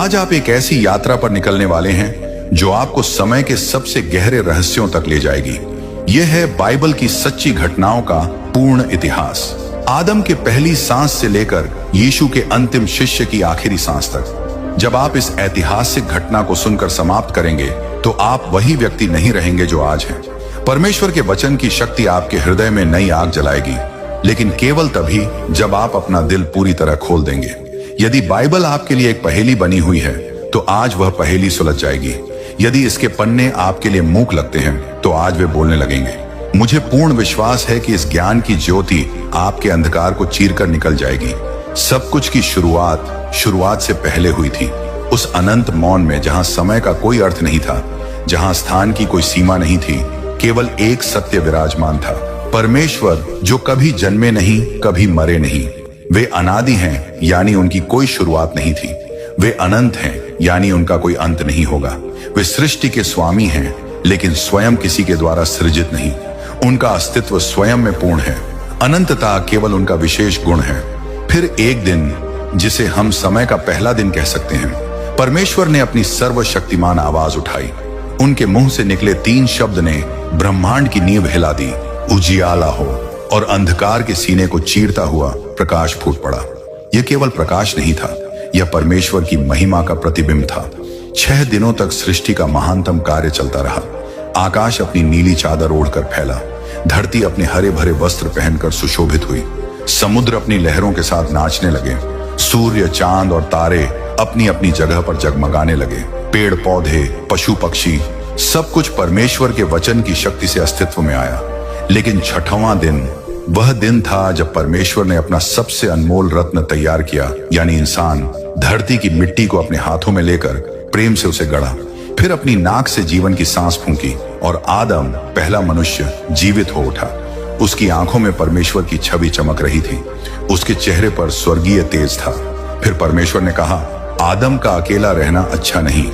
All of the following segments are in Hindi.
आज आप एक ऐसी यात्रा पर निकलने वाले हैं जो आपको समय के सबसे गहरे रहस्यों तक ले जाएगी। यह है बाइबल की सच्ची घटनाओं का पूर्ण इतिहास। आदम के पहली सांस से लेकर यीशु के अंतिम शिष्य की आखिरी सांस तक। जब आप इस ऐतिहासिक घटना को सुनकर समाप्त करेंगे तो आप वही व्यक्ति नहीं रहेंगे जो आज हैं। परमेश्वर के वचन की शक्ति आपके हृदय में नई आग जलाएगी, लेकिन केवल तभी जब आप अपना दिल पूरी तरह खोल देंगे। यदि बाइबल आपके लिए एक पहेली बनी हुई है तो आज वह पहेली सुलझ जाएगी। यदि इसके पन्ने आपके लिए मूक लगते हैं तो आज वे बोलने लगेंगे। मुझे पूर्ण विश्वास है कि इस ज्ञान की ज्योति आपके अंधकार को चीरकर निकल जाएगी। सब कुछ की शुरुआत से पहले हुई थी, उस अनंत मौन में जहां समय का कोई अर्थ नहीं था, जहां स्थान की कोई सीमा नहीं थी, केवल एक सत्य विराजमान था। परमेश्वर जो कभी जन्मे नहीं, कभी मरे नहीं। वे अनादि हैं, यानी उनकी कोई शुरुआत नहीं थी। वे अनंत हैं, यानी उनका कोई अंत नहीं होगा। वे सृष्टि के स्वामी हैं, लेकिन स्वयं किसी के द्वारा सृजित नहीं। उनका अस्तित्व स्वयं में पूर्ण है। अनंतता केवल उनका विशेष गुण है। फिर एक दिन, जिसे हम समय का पहला दिन कह सकते हैं, परमेश्वर ने अपनी सर्वशक्तिमान आवाज उठाई। उनके मुंह से निकले 3 शब्द ने ब्रह्मांड की नींव हिला दी। उजियाला हो, और अंधकार के सीने को चीरता हुआ प्रकाश फूट पड़ा। यह केवल प्रकाश नहीं था, यह परमेश्वर की महिमा का प्रतिबिंब था। 6 दिनों तक सृष्टि का महानतम कार्य चलता रहा। आकाश अपनी नीली चादर ओढ़कर फैला, धरती अपने हरे भरे वस्त्र पहनकर सुशोभित हुई, समुद्र अपनी लहरों के साथ नाचने लगे, सूर्य, चांद और तारे अपनी अपनी जगह पर जगमगाने लगे। पेड़ पौधे, पशु पक्षी, सब कुछ परमेश्वर के वचन की शक्ति से अस्तित्व में आया। लेकिन 6वां दिन वह दिन था जब परमेश्वर ने अपना सबसे अनमोल रत्न तैयार किया, यानी इंसान। धरती की मिट्टी को अपने हाथों में लेकर प्रेम से उसे गढ़ा, फिर अपनी नाक से जीवन की सांस फूंकी और आदम, पहला मनुष्य, जीवित हो उठा। उसकी आंखों में परमेश्वर की छवि चमक रही थी, उसके चेहरे पर स्वर्गीय तेज था। फिर परमेश्वर ने कहा, आदम का अकेला रहना अच्छा नहीं।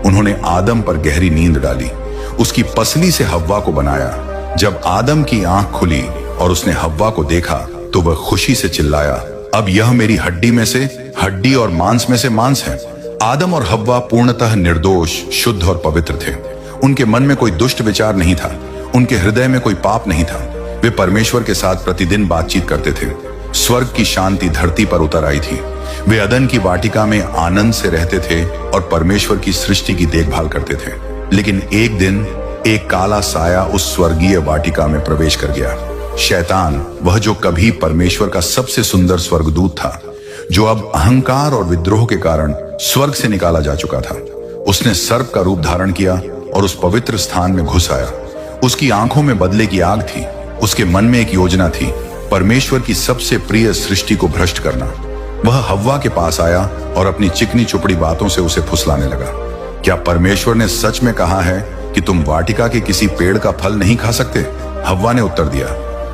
उन्होंने आदम पर गहरी नींद डाली, उसकी पसली से हव्वा को बनाया। जब आदम की आंख खुली और उसने हव्वा को देखा तो वह खुशी से चिल्लाया, अब यह मेरी हड्डी में से हड्डी और मांस में से मांस है। आदम और हव्वा पूर्णतः निर्दोष, शुद्ध और पवित्र थे। उनके मन में कोई दुष्ट विचार नहीं था, उनके हृदय में कोई पाप नहीं था। वे परमेश्वर के साथ प्रतिदिन बातचीत करते थे। स्वर्ग की शांति धरती पर उतर आई थी। वे अदन की वाटिका में आनंद से रहते थे और परमेश्वर की सृष्टि की देखभाल करते थे। लेकिन एक दिन एक काला साया उस स्वर्गीय वाटिका में प्रवेश कर गया। शैतान, वह जो कभी परमेश्वर का सबसे सुंदर स्वर्गदूत था, जो अब अहंकार और विद्रोह के कारण स्वर्ग से निकाला जा चुका था। उसने सर्प का रूप धारण किया और उस पवित्र स्थान में घुस आया। उसकी आंखों में बदले की आग थी। उसके मन में एक योजना थी, परमेश्वर की सबसे प्रिय सृष्टि को भ्रष्ट करना। वह हव्वा के पास आया और अपनी चिकनी चुपड़ी बातों से उसे फुसलाने लगा। क्या परमेश्वर ने सच में कहा है कि तुम वाटिका के किसी पेड़ का फल नहीं खा सकते? हव्वा ने उत्तर दिया,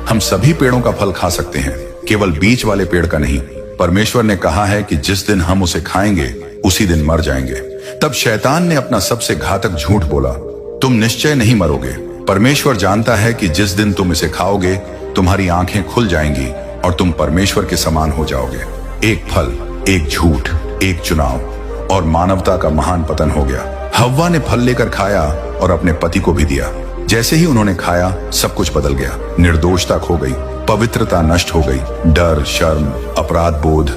हम सभी पेड़ों का फल खा सकते हैं, केवल बीच वाले पेड़ का नहीं। परमेश्वर ने कहा है कि जिस दिन हम उसे खाएंगे उसी दिन मर जाएंगे। तब शैतान ने अपना सबसे घातक झूठ बोला, तुम निश्चय नहीं मरोगे। परमेश्वर जानता है कि जिस दिन तुम इसे खाओगे तुम्हारी आंखें खुल जाएंगी और तुम परमेश्वर के समान हो जाओगे। एक फल, एक झूठ, एक चुनाव, और मानवता का महान पतन हो गया। हव्वा ने फल लेकर खाया और अपने पति को भी दिया। जैसे ही उन्होंने खाया, सब कुछ बदल गया। निर्दोषता खो गई, पवित्रता नष्ट हो गई, डर, शर्म, अपराध बोध,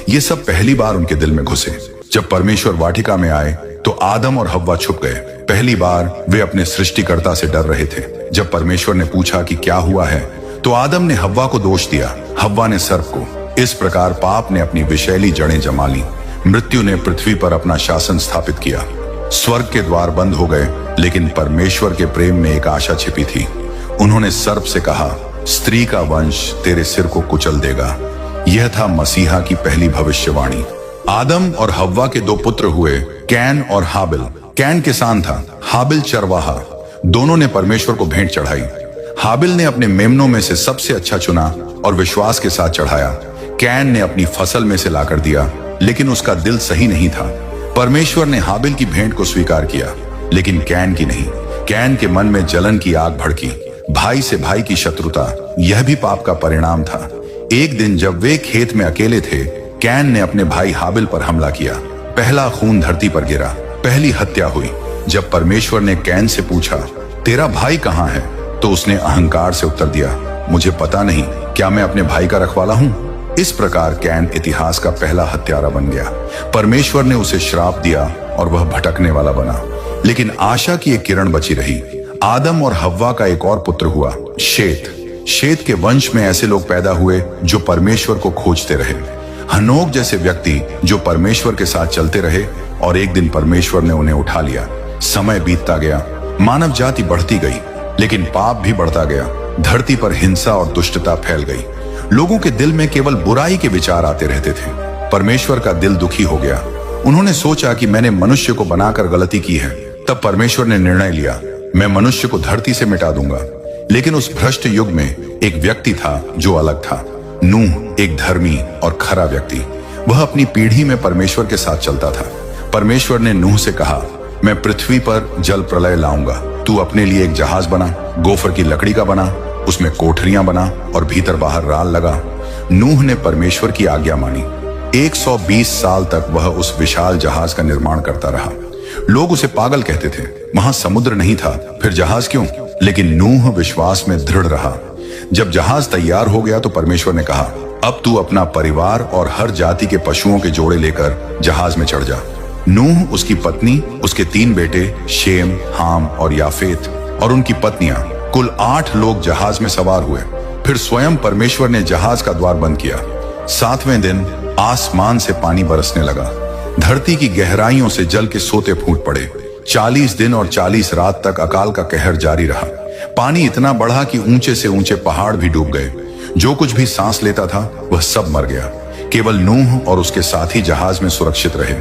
ये सब पहली बार उनके दिल में घुसे। जब परमेश्वर वाटिका में आए तो आदम और हव्वा छुप गए। पहली बार वे अपने सृष्टिकर्ता से डर रहे थे। जब परमेश्वर ने पूछा कि क्या हुआ है, तो आदम ने हव्वा को दोष दिया, हव्वा ने सर्प को। इस प्रकार पाप ने अपनी विषैली जड़ें जमा ली। मृत्यु ने पृथ्वी पर अपना शासन स्थापित किया। स्वर्ग के द्वार बंद हो गए, लेकिन परमेश्वर के प्रेम में एक आशा छिपी थी। उन्होंने सर्प से कहा, स्त्री का वंश तेरे सिर को कुचल देगा। यह था मसीहा की पहली भविष्यवाणी। आदम और हव्वा के 2 पुत्र हुए, कैन और हाबिल। कैन किसान था, हाबिल चरवाहा। दोनों ने परमेश्वर को भेंट चढ़ाई। हाबिल ने अपने मेमनों में से सबसे अच्छा चुना और विश्वास के साथ चढ़ाया। कैन ने अपनी फसल में से लाकर दिया, लेकिन उसका दिल सही नहीं था। परमेश्वर ने हाबिल की भेंट को स्वीकार किया, लेकिन कैन की नहीं। कैन के मन में जलन की आग भड़की। भाई से भाई की शत्रुता, यह भी पाप का परिणाम था। एक दिन जब वे खेत में अकेले थे, कैन ने अपने भाई हाबिल पर हमला किया। पहला खून धरती पर गिरा, पहली हत्या हुई। जब परमेश्वर ने कैन से पूछा, तेरा भाई कहाँ है, तो उसने अहंकार से उत्तर दिया, मुझे पता नहीं, क्या मैं अपने भाई का रखवाला हूँ। इस प्रकार कैन इतिहास का पहला हत्यारा बन गया। परमेश्वर ने उसे श्राप दिया और वह भटकने वाला बना। लेकिन आशा की एक किरण बची रही। आदम और हव्वा का एक और पुत्र हुआ, शेत। शेत के वंश में ऐसे लोग पैदा हुए जो परमेश्वर को खोजते रहे। हनोक जैसे व्यक्ति जो परमेश्वर के साथ चलते रहे और एक दिन परमेश्वर ने उन्हें उठा लिया। समय बीतता गया, मानव जाति बढ़ती गई, लेकिन पाप भी बढ़ता गया। धरती पर हिंसा और दुष्टता फैल गई। लोगों के दिल में केवल बुराई के विचार आते रहते थे। परमेश्वर का दिल दुखी हो गया। उन्होंने सोचा कि मैंने मनुष्य को बनाकर गलती की है। तब परमेश्वर ने निर्णय लिया, मैं मनुष्य को धरती से मिटा दूंगा। लेकिन उस भ्रष्ट युग में एक व्यक्ति था जो अलग था। नूह एक धर्मी और खरा व्यक्ति। वह अपनी पीढ़ी में परमेश्वर के साथ चलता था। परमेश्वर ने नूह से कहा, मैं पृथ्वी पर जल प्रलय लाऊंगा। तू अपने लिए एक जहाज बना, गोफर की लकड़ी का बना, उसमें कोठरियां बना और भीतर बाहर राल लगा। नूह ने परमेश्वर की आज्ञा मानी। 120 साल तक वह उस विशाल जहाज का निर्माण करता रहा। लोग उसे पागल कहते थे, वहां समुद्र नहीं था, फिर जहाज क्यों? लेकिन नूह विश्वास में दृढ़ रहा। जब जहाज तैयार हो गया तो परमेश्वर ने कहा, अब तू अपना परिवार और हर जाति के पशुओं के जोड़े लेकर जहाज में चढ़ जा। नूह, उसकी पत्नी, उसके 3 बेटे शेम, हाम और याफेत और उनकी पत्नियां, कुल 8 लोग जहाज में सवार हुए। फिर स्वयं परमेश्वर ने जहाज का द्वार बंद किया। 7वें दिन आसमान से पानी बरसने लगा। धरती की गहराइयों से जल के सोते फूट पड़े। 40 दिन और 40 रात तक अकाल का कहर जारी रहा। पानी इतना बढ़ा कि ऊंचे से ऊंचे पहाड़ भी डूब गए। जो कुछ भी सांस लेता था वह सब मर गया। केवल नूह और उसके साथी जहाज में सुरक्षित रहे।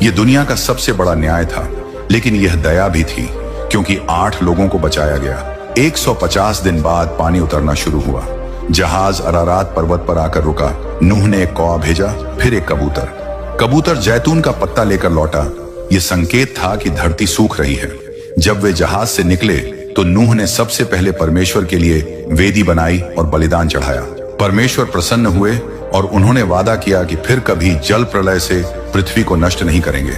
यह दुनिया का सबसे बड़ा न्याय था, लेकिन यह दया भी थी, क्योंकि 8 लोगों को बचाया गया। 150 दिन बाद पानी उतरना शुरू हुआ। जहाज अरारात पर्वत पर आकर रुका। नूह ने एक कौवा भेजा, फिर एक कबूतर। कबूतर जैतून का पत्ता लेकर लौटा। यह संकेत था कि धरती सूख रही है। जब वे जहाज से निकले तो नूह ने सबसे पहले परमेश्वर के लिए वेदी बनाई और बलिदान चढ़ाया। परमेश्वर प्रसन्न हुए और उन्होंने वादा किया कि फिर कभी जल प्रलय से पृथ्वी को नष्ट नहीं करेंगे।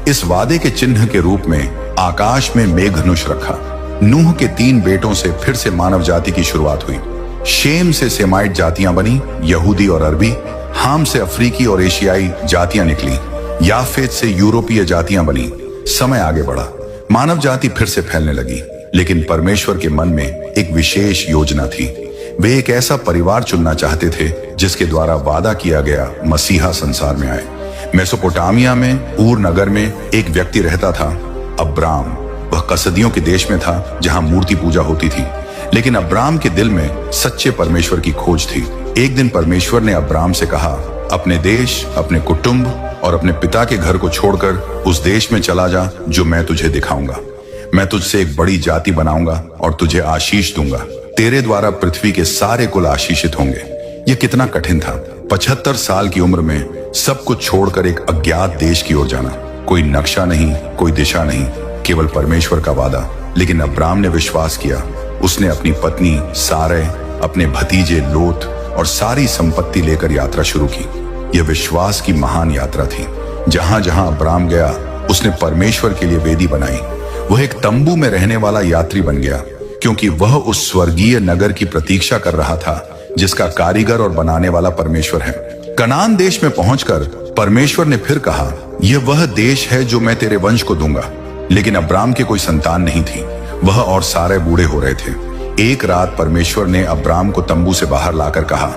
इस वादे के चिन्ह के रूप में आकाश में मेघधनुष रखा। नूह के 3 बेटों से फिर से मानव जाति की शुरुआत हुई। शेम से सेमाइट जातियां बनी, यहूदी और अरबी। हाम से अफ्रीकी और एशियाई जातियां निकली। याफेत से यूरोपीय जातियां बनी। समय आगे बढ़ा, मानव जाति फिर से फैलने लगी। लेकिन परमेश्वर के मन में एक विशेष योजना थी। वे एक ऐसा परिवार चुनना चाहते थे जिसके द्वारा वादा किया गया मसीहा संसार में आए। मेसोपोटामिया में ऊर नगर में एक व्यक्ति रहता था, अब्राम। वह कसदियों के देश में था जहां मूर्ति पूजा होती थी। लेकिन अब्राम के दिल में सच्चे परमेश्वर की खोज थी। एक दिन परमेश्वर ने अब्राम से कहा, अपने देश, अपने कुटुंब और अपने पिता के घर को छोड़कर उस देश में चला जा जो मैं तुझे दिखाऊंगा। मैं तुझसे एक बड़ी जाति बनाऊंगा और तुझे आशीष दूंगा। तेरे द्वारा पृथ्वी के सारे कुल आशीषित होंगे। यह कितना कठिन था। 75 साल की उम्र में सब कुछ छोड़कर एक अज्ञात देश की ओर जाना। कोई नक्शा नहीं, कोई दिशा नहीं, केवल परमेश्वर का वादा। लेकिन अब्राम ने विश्वास किया। उसने अपनी पत्नी सारे, अपने भतीजे लोत और सारी संपत्ति लेकर यात्रा शुरू की। यह विश्वास की महान यात्रा थी। जहां जहां अब्राम गया उसने परमेश्वर के लिए वेदी बनाई। वह एक तंबू में रहने वाला यात्री बन गया, क्योंकि वह उस स्वर्गीय नगर की प्रतीक्षा कर रहा था जिसका कारीगर और बनाने वाला परमेश्वर है। कनान देश में पहुंचकर परमेश्वर ने फिर कहा, यह वह देश है जो मैं तेरे वंश को दूंगा। लेकिन अब्राम के कोई संतान नहीं थी। वह और सारे बूढ़े हो रहे थे। एक रात परमेश्वर ने अब्राम को तंबू से बाहर लाकर कहा,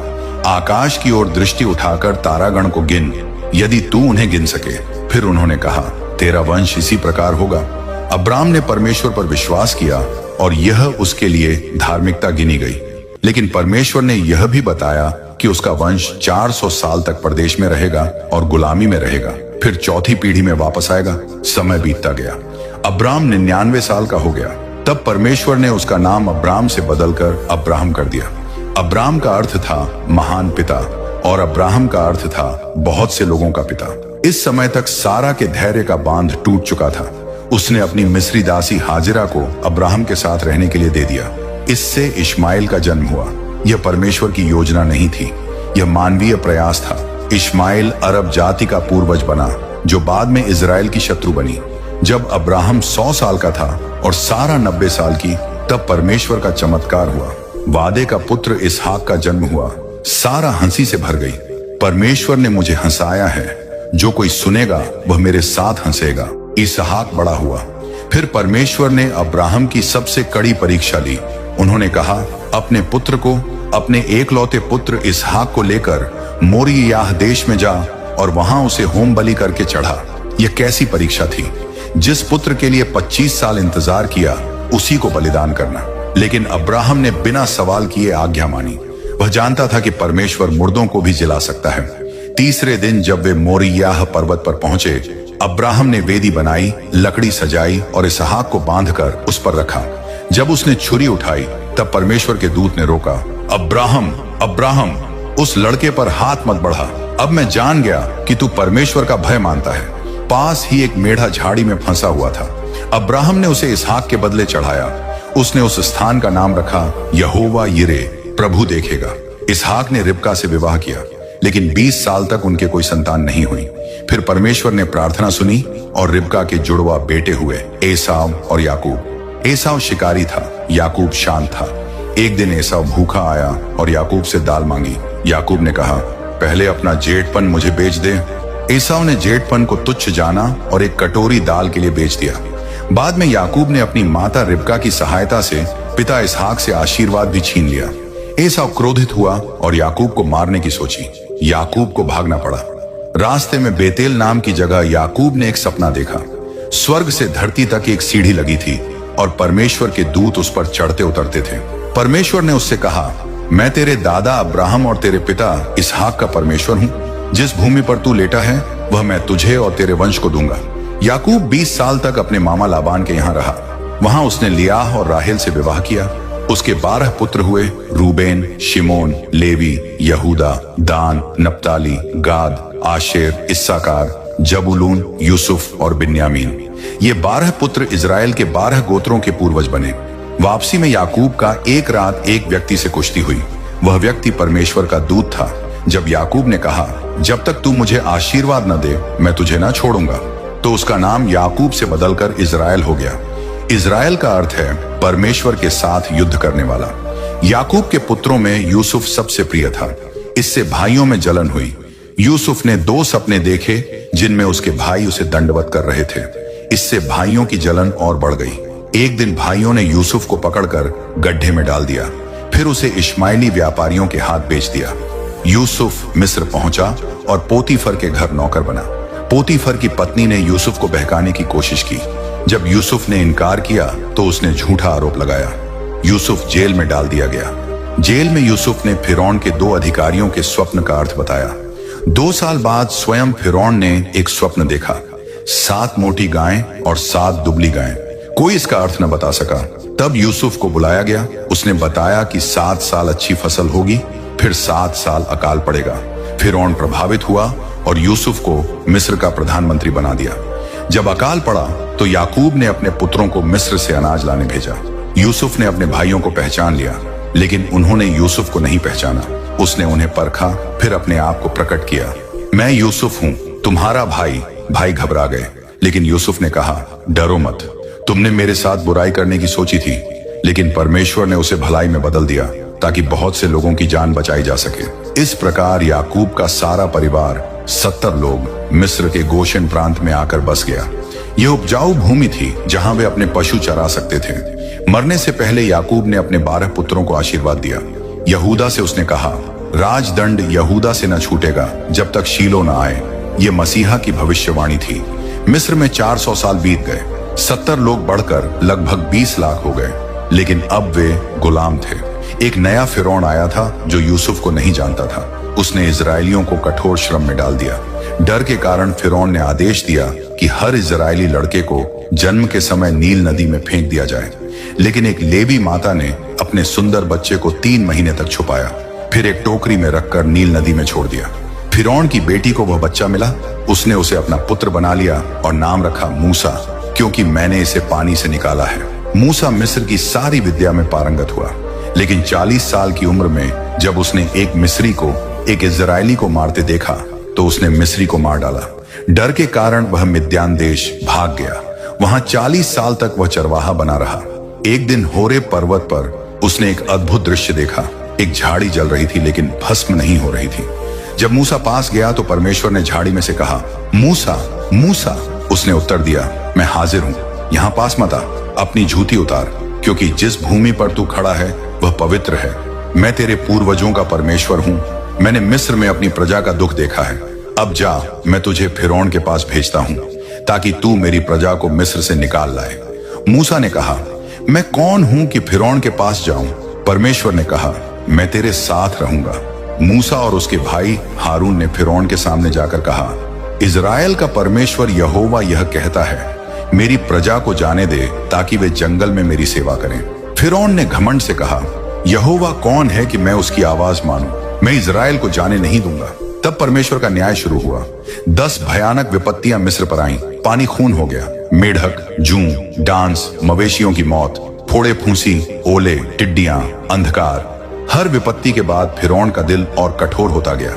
आकाश की ओर दृष्टि उठाकर तारागण को गिन, यदि तू उन्हें गिन सके। फिर उन्होंने कहा, तेरा वंश इसी प्रकार होगा। अब्राम ने परमेश्वर पर विश्वास किया और यह उसके लिए धार्मिकता गिनी गई। लेकिन परमेश्वर ने यह भी बताया कि उसका वंश 400 साल तक परदेश में रहेगा और गुलामी में रहेगा, फिर चौथी पीढ़ी में वापस आएगा। समय बीतता गया। अब्राम 99 साल का हो गया। तब परमेश्वर ने उसका नाम अब्राम से बदलकर अब्राहम कर दिया। अब्राम का अर्थ था महान पिता और अब्राहम का अर्थ था बहुत से लोगों का पिता। इस समय तक सारा के धैर्य का बांध टूट चुका था। उसने अपनी मिस्री दासी हाजिरा को अब्राहम के साथ रहने के लिए दे दिया। इससे इश्माइल का जन्म हुआ। यह परमेश्वर की योजना नहीं थी, यह मानवीय प्रयास था। इश्माइल अरब जाति का पूर्वज बना। जो बाद में इजराइल की शत्रु बनी। जब अब्राहम 100 साल का था और सारा 90 साल की, तब परमेश्वर का चमत्कार हुआ। वादे का पुत्र इसहाक का जन्म हुआ। सारा हंसी से भर गई। परमेश्वर ने मुझे हंसाया है, जो कोई सुनेगा वह मेरे साथ हंसेगा। इसहाक बड़ा हुआ। फिर परमेश्वर ने अब्राहम की सबसे कड़ी परीक्षा ली। उन्होंने कहा, अपने पुत्र को, अपने एकलौते पुत्र इसहाक को लेकर मोरियाह देश में जा और वहां उसे होम बलि करके चढ़ा। यह कैसी परीक्षा थी? जिस पुत्र के लिए 25 साल इंतजार किया, उसी को बलिदान करना। लेकिन अब्राहम ने बिना सवाल किए आज्ञा मानी। वह जानता था कि परमेश्वर मुर्दों को भी जिला सकता है। तीसरे दिन जब वे मोरियाह पर्वत पर पहुंचे, अब्राहम ने वेदी बनाई, लकड़ी सजाई और इसहाक को बांधकर उस पर रखा। जब उसने छुरी उठाई, तब परमेश्वर के दूत ने रोका, अब्राहम, अब्राहम, उस लड़के पर हाथ मत बढ़ा। अब मैं जान गया कि तू परमेश्वर का भय मानता है। पास ही एक मेढ़ा झाड़ी में फंसा हुआ था। अब्राहम ने उसे इसहाक के बदले चढ़ाया। उसने उस स्थान का नाम रखा यहोवा यिरे, प्रभु देखेगा। इसहाक ने रिबका से विवाह किया, लेकिन 20 साल तक उनके कोई संतान नहीं हुई। फिर परमेश्वर ने प्रार्थना सुनी और रिबका के जुड़वा बेटे हुए, एसाव और याकूब। एसाव शिकारी था, याकूब शांत था। एक दिन एसाव भूखा आया और याकूब से दाल मांगी। याकूब ने कहा, पहले अपना जेठपन मुझे बेच दे। एसाव ने जेठपन को तुच्छ जाना और एक कटोरी दाल के लिए बेच दिया। बाद में याकूब ने अपनी माता रिबका की सहायता से पिता इसहाक से आशीर्वाद भी छीन लिया। एसाव क्रोधित हुआ और याकूब को मारने की सोची। याकूब को भागना पड़ा। रास्ते में बेतेल नाम की जगह याकूब ने एक सपना देखा। स्वर्ग से धरती तक एक सीढ़ी लगी थी और परमेश्वर के दूत उस पर चढ़ते उतरते थे। परमेश्वर ने उससे कहा, मैं तेरे दादा अब्राहम और तेरे पिता इसहाक का परमेश्वर हूँ। जिस भूमि पर तू लेटा है, वह मैं तुझे और तेरे वंश को दूंगा। याकूब 20 साल तक अपने मामा लाबान के यहाँ रहा। वहां उसने लियाह और राहेल से विवाह किया। उसके 12 पुत्र हुए, रूबेन, शिमोन, लेवी, यहूदा, दान, नप्ताली, गाद, आशेर, इस्साकार, जबूलून, यूसुफ और बिन्यामीन। ये 12 पुत्र इजराइल के 12 गोत्रों के पूर्वज बने। वापसी में याकूब का एक रात एक व्यक्ति से कुश्ती हुई। वह व्यक्ति परमेश्वर का दूत था। जब याकूब ने कहा, जब तक तू मुझे आशीर्वाद न दे, मैं तुझे न छोड़ूंगा, तो उसका नाम याकूब से बदलकर इजराइल हो गया। इजराइल का अर्थ है परमेश्वर के साथ युद्ध करने वाला। याकूब के पुत्रों में यूसुफ सबसे प्रिय था। इससे भाइयों में जलन हुई। यूसुफ ने 2 सपने देखे जिनमें उसके भाई उसे दंडवत कर रहे थे। इससे भाइयों की जलन और बढ़ गई। एक दिन भाइयों ने यूसुफ को पकड़कर गड्ढे में डाल दिया। फिर उसे इश्माइली व्यापारियों के हाथ बेच दिया। यूसुफ मिस्र पहुंचा और पोतीफर के घर नौकर बना। पोतीफर की पत्नी ने यूसुफ को बहकाने की कोशिश की। जब यूसुफ ने इनकार किया तो उसने झूठा आरोप लगाया। यूसुफ जेल में डाल दिया गया। जेल में यूसुफ ने फिरौन के 2 अधिकारियों के स्वप्न का अर्थ बताया। 2 साल बाद स्वयं फिरौन ने एक स्वप्न देखा। 7 मोटी गायें और 7 दुबली गायें। कोई इसका अर्थ न बता सका। तब यूसुफ को बुलाया गया। उसने बताया कि 7 साल अच्छी फसल होगी, फिर 7 साल अकाल पड़ेगा। फिरौन प्रभावित हुआ और यूसुफ को मिस्र का प्रधानमंत्री बना दिया। जब अकाल पड़ा तो याकूब ने अपने पुत्रों को मिस्र से अनाज लाने भेजा। यूसुफ ने अपने भाइयों को पहचान लिया, लेकिन उन्होंने यूसुफ को नहीं पहचाना। उसने उन्हें परखा, फिर अपने आप को प्रकट किया, मैं यूसुफ हूँ, तुम्हारा भाई। भाई घबरा गए, लेकिन यूसुफ ने कहा, डरो मत, तुमने मेरे साथ बुराई करने की सोची थी, लेकिन परमेश्वर ने उसे भलाई में बदल दिया ताकि बहुत से लोगों की जान बचाई जा सके। इस प्रकार याकूब का सारा परिवार 70 लोग मिस्र के गोशेन प्रांत में आकर बस गया। यह उपजाऊ भूमि थी जहां वे अपने पशु चरा सकते थे। मरने से पहले याकूब ने अपने 12 पुत्रों को आशीर्वाद दिया। यहूदा से उसने कहा, राजदंड यहूदा से न छूटेगा जब तक शीलो न आए। ये मसीहा की भविष्यवाणी थी। मिस्र में 400 साल बीत गए। 70 लोग बढ़कर लगभग 20 लाख हो गए, लेकिन अब वे गुलाम थे। एक नया फिरौन आया था जो यूसुफ को नहीं जानता था। उसने इजरायलियों को कठोर श्रम में डाल दिया। डर के कारण फिरौन ने आदेश दिया कि हर इजरायली लड़के को जन्म के समय नील नदी में फेंक दिया जाए। लेकिन एक लेवी माता ने अपने सुंदर बच्चे को 3 महीने तक छुपाया, फिर एक टोकरी में रखकर नील नदी में छोड़ दिया। फिरौन की बेटी को वह बच्चा मिला। उसने उसे अपना पुत्र बना लिया और नाम रखा मूसा, क्योंकि मैंने इसे पानी से निकाला है। मूसा मिस्र की सारी विद्या में पारंगत हुआ, लेकिन 40 साल की उम्र में जब उसने एक मिस्री को एक इजरायली को मारते देखा तो उसने मिस्री को मार डाला। डर के कारण वह मिद्यान देश भाग गया। वहां 40 साल तक वह चरवाहा बना रहा। एक दिन होरेब पर्वत पर उसने एक अद्भुत दृश्य देखा। एक झाड़ी जल रही थी लेकिन भस्म नहीं हो रही थी। जब मूसा पास गया तो परमेश्वर ने झाड़ी में से कहा, मूसा मूसा। उसने उत्तर दिया, मैं हाजिर हूं, यहां पास मत आ, अपनी जूती उतार, क्योंकि जिस भूमि पर तू खड़ा है वह पवित्र है। मैं तेरे पूर्वजों का परमेश्वर हूं। मैंने मिस्र में अपनी प्रजा का दुख देखा है। अब जा, मैं तुझे फिरौन के पास भेजता हूं ताकि तू मेरी प्रजा को मिस्र से निकाल लाए। मूसा ने कहा, मैं कौन हूं कि फिरौन के पास जाऊं? परमेश्वर ने कहा, मैं तेरे साथ रहूंगा। मूसा और उसके भाई हारून ने फिरौन के सामने जाकर कहा, इजराइल का परमेश्वर यहोवा यह कहता है, मेरी प्रजा को जाने दे ताकि वे जंगल में मेरी सेवा करें। फिरौन ने घमंड से कहा, यहोवा कौन है कि मैं उसकी आवाज मानूं? मैं इजराइल को जाने नहीं दूंगा। तब परमेश्वर का न्याय शुरू हुआ। 10 भयानक विपत्तियां मिस्र पर आईं। पानी खून हो गया, मेढक, जूं, डांस, मवेशियों की मौत, फोड़े फूंसी, ओले, टिड्डियां, अंधकार। हर विपत्ति के बाद फिरौन का दिल और कठोर होता गया।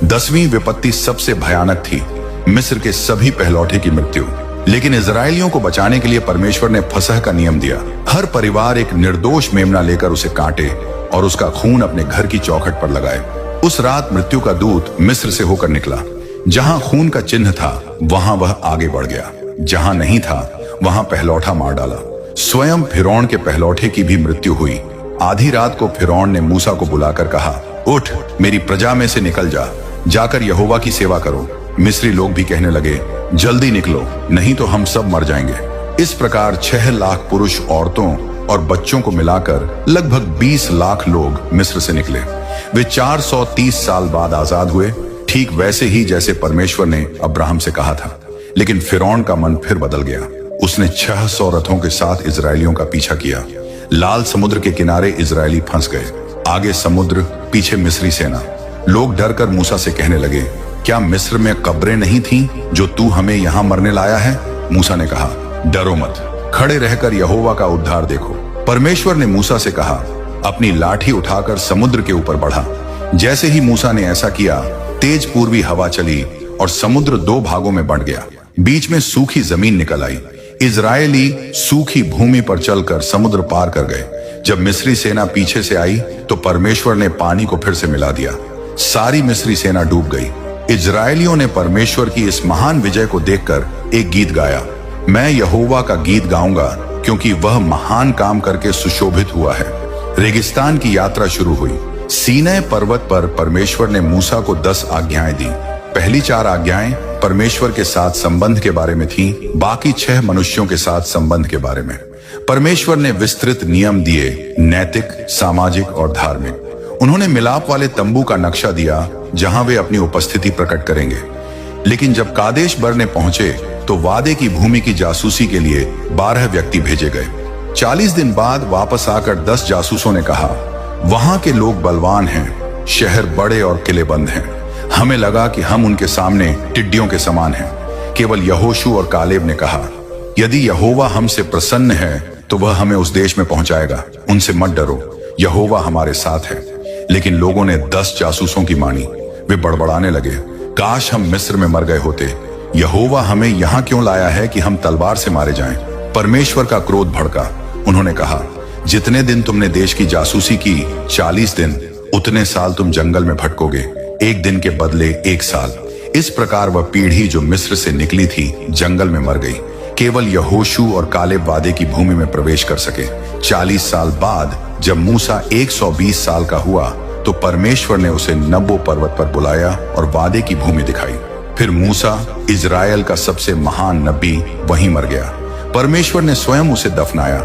10वीं विपत्ति सबसे भयानक थी, मिस्र के सभी पहलौठे की मृत्यु। लेकिन इजरायलियों को बचाने के लिए परमेश्वर ने फसह का नियम दिया। हर परिवार एक निर्दोष मेमना लेकर उसे काटे और उसका खून अपने घर की चौखट पर लगाए। उस रात मृत्यु का दूत मिस्र से होकर निकला। जहां खून का चिन्ह था वहां वह आगे बढ़ गया, जहां नहीं था वहां पहलौठा मार डाला। स्वयं फिरौन के पहलौठे की भी मृत्यु हुई। आधी रात को फिरौन ने मूसा को बुलाकर कहा, उठ, मेरी प्रजा में से निकल जा, जाकर यहोवा की सेवा करो। मिस्री लोग भी कहने लगे, जल्दी निकलो, नहीं तो हम सब मर जाएंगे। इस प्रकार 6 लाख पुरुष, औरतों और बच्चों को मिलाकर लगभग 20 लाख लोग मिस्र से निकले। वे 430 साल बाद आजाद हुए, ठीक वैसे ही जैसे परमेश्वर ने अब्राहम से कहा था। लेकिन फिरौन का मन फिर बदल गया। उसने 600 रथों के साथ इजरायलियों का पीछा किया। लाल समुद्र के किनारे इजरायली फंस गए। आगे समुद्र, पीछे मिस्री सेना। लोग डरकर मूसा से कहने लगे, क्या मिस्र में कब्रें नहीं थीं जो तू हमें यहाँ मरने लाया है? मूसा ने कहा, डरो मत, खड़े रहकर यहोवा का उद्धार देखो। परमेश्वर ने मूसा से कहा, अपनी लाठी उठाकर समुद्र के ऊपर बढ़ा। जैसे ही मूसा ने ऐसा किया, तेज पूर्वी हवा चली और समुद्र 2 भागों में बंट गया। बीच में सूखी जमीन निकल आई। इजरायली सूखी भूमि पर चलकर समुद्र पार कर गए। जब मिस्री सेना पीछे से आई तो परमेश्वर ने पानी को फिर से मिला दिया। सारी मिस्री सेना डूब गई। इजरायलियों ने परमेश्वर की इस महान विजय को देखकर एक गीत गाया, मैं यहोवा का गीत गाऊंगा क्योंकि वह महान काम करके सुशोभित हुआ है। रेगिस्तान की यात्रा शुरू हुई। सीनै पर्वत पर परमेश्वर ने मूसा को 10 आज्ञाएं दी। पहली 4 आज्ञाएं परमेश्वर के साथ संबंध के बारे में थीं, बाकी 6 मनुष्यों के साथ संबंध के बारे में। परमेश्वर ने विस्तृत नियम दिए, नैतिक, सामाजिक और धार्मिक। उन्होंने मिलाप वाले तंबू का नक्शा दिया जहां वे अपनी उपस्थिति प्रकट करेंगे। लेकिन जब कादेश बरने पहुंचे तो वादे की भूमि की जासूसी के लिए 12 व्यक्ति भेजे गए। 40 दिन बाद वापस आकर 10 जासूसों ने कहा, वहां के लोग बलवान हैं, शहर बड़े और किलेबंद हैं। हमें लगा कि हम उनके सामने टिड्डियों के समान हैं। केवल यहोशू और कालेब ने कहा, यदि यहोवा हमसे प्रसन्न है तो वह हमें उस देश में पहुंचाएगा। उनसे मत डरो, यहोवा हमारे साथ है। लेकिन लोगों ने 10 जासूसों की मानी। वे बड़बड़ाने लगे, काश हम मिस्र में मर गए होते। यहोवा हमें यहाँ क्यों लाया है कि हम तलवार से मारे जाएं? परमेश्वर का क्रोध भड़का। उन्होंने कहा, जितने दिन तुमने देश की जासूसी की 40 दिन, उतने साल तुम जंगल में भटकोगे, 1 दिन के बदले 1 साल। इस प्रकार वह पीढ़ी जो मिस्र से निकली थी जंगल में मर गई। केवल यहोशू और कालेब वादे की भूमि में प्रवेश कर सके। 40 साल बाद जब मूसा 120 साल का हुआ तो परमेश्वर ने उसे नबो पर्वत पर बुलाया और वादे की भूमि दिखाई। फिर मूसा, इजराइल का सबसे महान नबी, वहीं मर गया। परमेश्वर ने स्वयं उसे दफनाया।